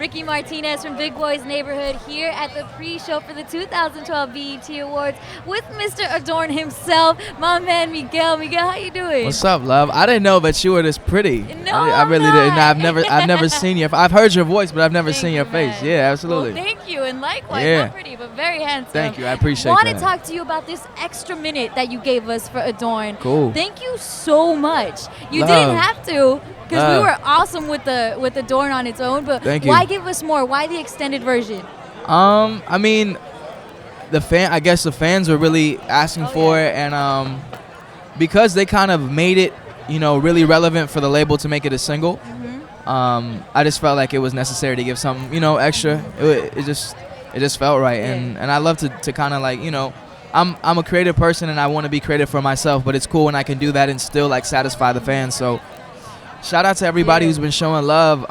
Rikki Martinez from Big Boys Neighborhood here at the pre-show for the 2012 BET Awards with Mr. Adorn himself, my man Miguel. Miguel, how you doing? What's up, love? I didn't know that you were this pretty. No, I really didn't. I've never seen you. I've heard your voice, but I've never Thank seen your you, face. man. Yeah, absolutely. Well, thank you, and likewise, Yeah. not pretty, but very handsome. Thank you. I appreciate Want that. to talk to you about this extra minute that you gave us for Adorn. Cool. Thank you so much. You Love. didn't have to, because we Love. were awesome with Adorn on its own, but Thank you. why give us more? Why the extended version? I mean, I guess the fans were really asking for it, and because they kind of made it, really relevant for the label to make it a single. I just felt like it was necessary to give something, extra. It just felt right, and I love to kind of like, I'm a creative person and I want to be creative for myself, but it's cool when I can do that and still like satisfy the fans. So shout out to everybody who's been showing love.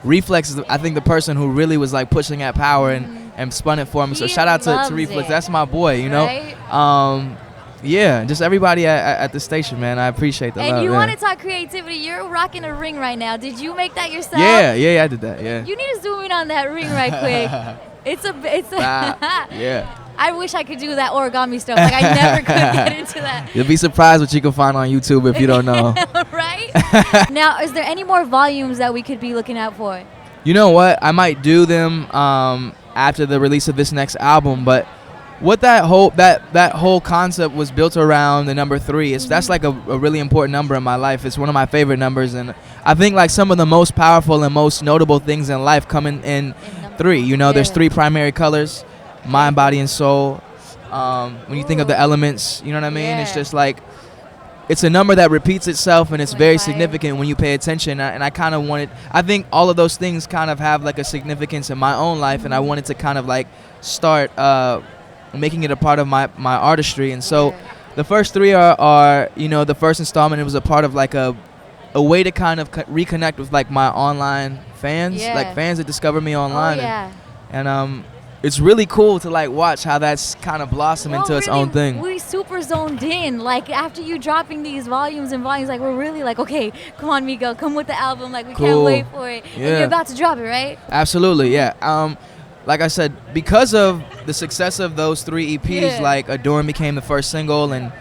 Reflex is, I think, the person who really was like pushing at power and spun it for me. So He shout out to loves Reflex. it. That's my boy, Right? Yeah, just everybody at the station, man. I appreciate the love. And you yeah. want to talk creativity. You're rocking a ring right now. Did you make that yourself? Yeah, I did that. Yeah. You need to zoom in on that ring right quick. It's a Yeah. I wish I could do that origami stuff. Like I never could get into that. You'll be surprised what you can find on YouTube if you don't know. Right? Now, is there any more volumes that we could be looking out for? You know what? I might do them after the release of this next album, but what that whole concept was built around the number 3. That's like a really important number in my life. It's one of my favorite numbers, and I think like some of the most powerful and most notable things in life come in 3. There's 3 primary colors: mind, body, and soul. When you think of the elements, you know what I mean? Yeah. It's just like, it's a number that repeats itself, and it's Like very fire. significant when you pay attention. And I kind of I think all of those things kind of have like a significance in my own life, and I wanted to kind of like start making it a part of my artistry. And so the first 3 are the first installment, it was a part of like a way to kind of reconnect with like my online fans, like fans that discover me online. And it's really cool to like watch how that's kind of blossomed into its own thing. We super zoned in. Like after you dropping these volumes and volumes, like we're really like, okay, come on, Miguel, come with the album. Like we can't wait for it. And you're about to drop it, right? Absolutely, yeah. Like I said, because of the success of those 3 EPs, like Adorn became the first single, and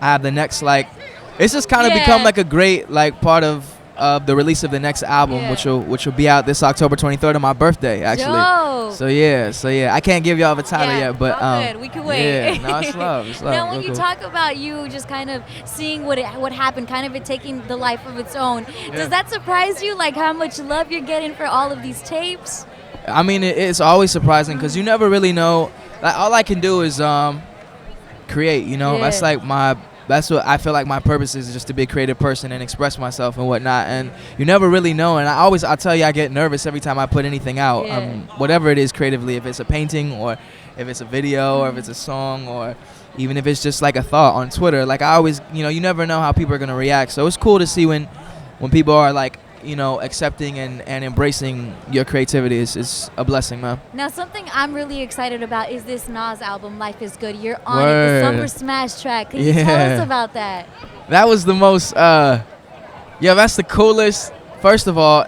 I have the next, like, it's just kind of become like a great like part of the release of the next album, which will be out this October 23rd on my birthday, actually. Dope. So yeah, I can't give y'all the title yet, but all good. We can wait. Yeah, no, it's love. It's love. Now, when Real you cool. talk about you just kind of seeing what happened, kind of it taking the life of its own, does that surprise you? Like how much love you're getting for all of these tapes? I mean, it's always surprising because you never really know. Like, all I can do is create. That's what I feel like my purpose is just to be a creative person and express myself and whatnot. And you never really know. And I'll tell you, I get nervous every time I put anything out, whatever it is creatively. If it's a painting, or if it's a video, or if it's a song, or even if it's just like a thought on Twitter. Like I always, you never know how people are gonna react. So it's cool to see when people are like, accepting and embracing your creativity. Is a blessing, man. Now, something I'm really excited about is this Nas album, Life is Good. You're on it, the Summer Smash track. Can you tell us about that? That was the most, that's the coolest. First of all,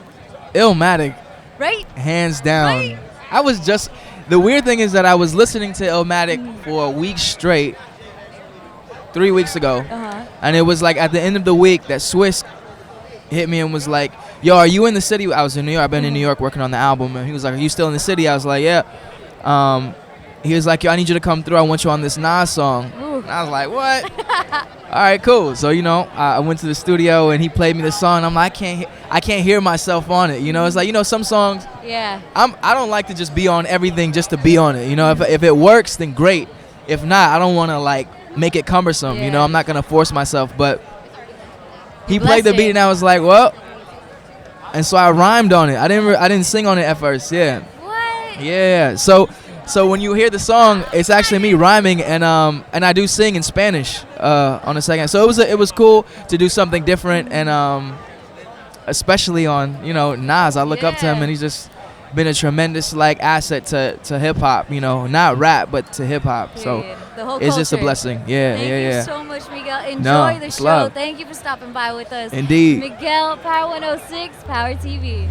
Illmatic. Right? Hands down. Right? The weird thing is that I was listening to Illmatic for a week straight, 3 weeks ago. And it was like at the end of the week that Swiss hit me and was like, yo, are you in the city? I was in New York. I've been in New York working on the album. And he was like, are you still in the city? I was like, yeah. He was like, yo, I need you to come through. I want you on this Nas song. And I was like, what? All right, cool. So, I went to the studio and he played me the song. I'm like, I can't hear myself on it. It's like, some songs. Yeah. I don't like to just be on everything just to be on it. If it works, then great. If not, I don't want to like make it cumbersome. I'm not gonna force myself. But he played the beat and I was like, well, and so I rhymed on it. I didn't sing on it at first. Yeah. What? Yeah. So when you hear the song, it's actually me rhyming, and I do sing in Spanish on the second. So it was cool to do something different, and especially on Nas. I look up to him, and he's just been a tremendous like asset to hip hop. Not rap, but to hip hop. So the whole it's just a culture. blessing. Yeah, Thank yeah. you so much, Miguel. Enjoy the show. love. Thank you for stopping by with us. Indeed. Miguel, Power 106, Power TV.